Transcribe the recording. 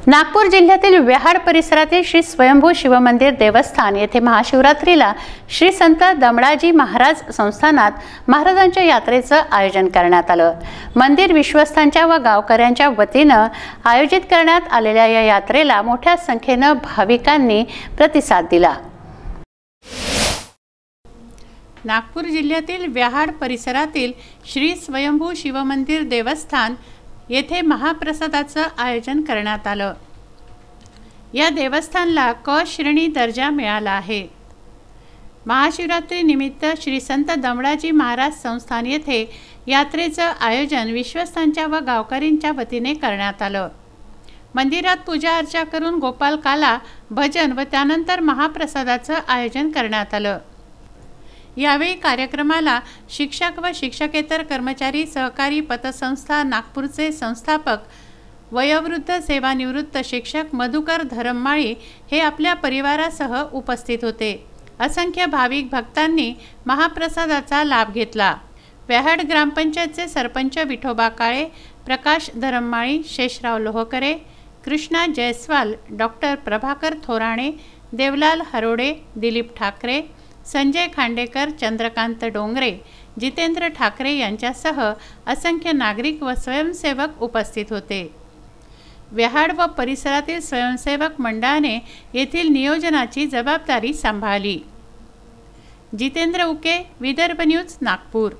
नागपूर जिल्ह्यातील व्याहाड परिसरातील श्री स्वयंभू शिवमंदिर देवस्थान येथे महाशिवरात्रीला श्री संत दमडाजी महाराज संस्थानात महाराजांच्या यात्रेचं आयोजन करण्यात आलं। मंदिर विश्वस्तांच्या व गावकऱ्यांच्या वतीनं आयोजित करण्यात आलेल्या या यात्रेला मोठ्या संख्येने भाविकांनी प्रतिसाद दिला। नागपूर जिल्ह्यातील व्याहाड परिसरातील श्री स्वयंभू शिवमंदिर देवस्थान येथे महाप्रसादाचं आयोजन करण्यात आलं। या देवस्थानला क श्रेणी दर्जा मिळाला आहे। महाशिवरात्री निमित्त श्री संत दमडाजी महाराज संस्थान येथे यात्रेचं आयोजन विश्वस्तांच्या व गावकऱ्यांच्या वतीने करण्यात आलं। मंदिरात पूजा अर्चा करून गोपाल काला भजन व त्यानंतर महाप्रसादाचं आयोजन करण्यात आलं। यावेळी कार्यक्रमाला शिक्षक व शिक्षकेतर कर्मचारी सहकारी पतसंस्था नागपूरचे संस्थापक वयोवृद्ध सेवानिवृत्त शिक्षक मधुकर धरममाळी हे आपल्या परिवारासह उपस्थित होते। असंख्य भाविक भक्तांनी महाप्रसादाचा लाभ घेतला। व्याहाड ग्रामपंचायतचे सरपंच विठोबा काळे, प्रकाश धरममाळी, शेषराव लोहकरे, कृष्णा जयस्वाल, डॉक्टर प्रभाकर थोराणे, देवलाल हरोडे, दिलीप ठाकरे, संजय खांडेकर, चंद्रकांत डोंगरे, जितेंद्र ठाकरे यांच्यासह असंख्य नागरिक व स्वयंसेवक उपस्थित होते। व्याहाड व परिसरातील स्वयंसेवक मंडळाने येथील नियोजनाची जबाबदारी सांभाळली। जितेंद्र उके, विदर्भ न्यूज, नागपूर।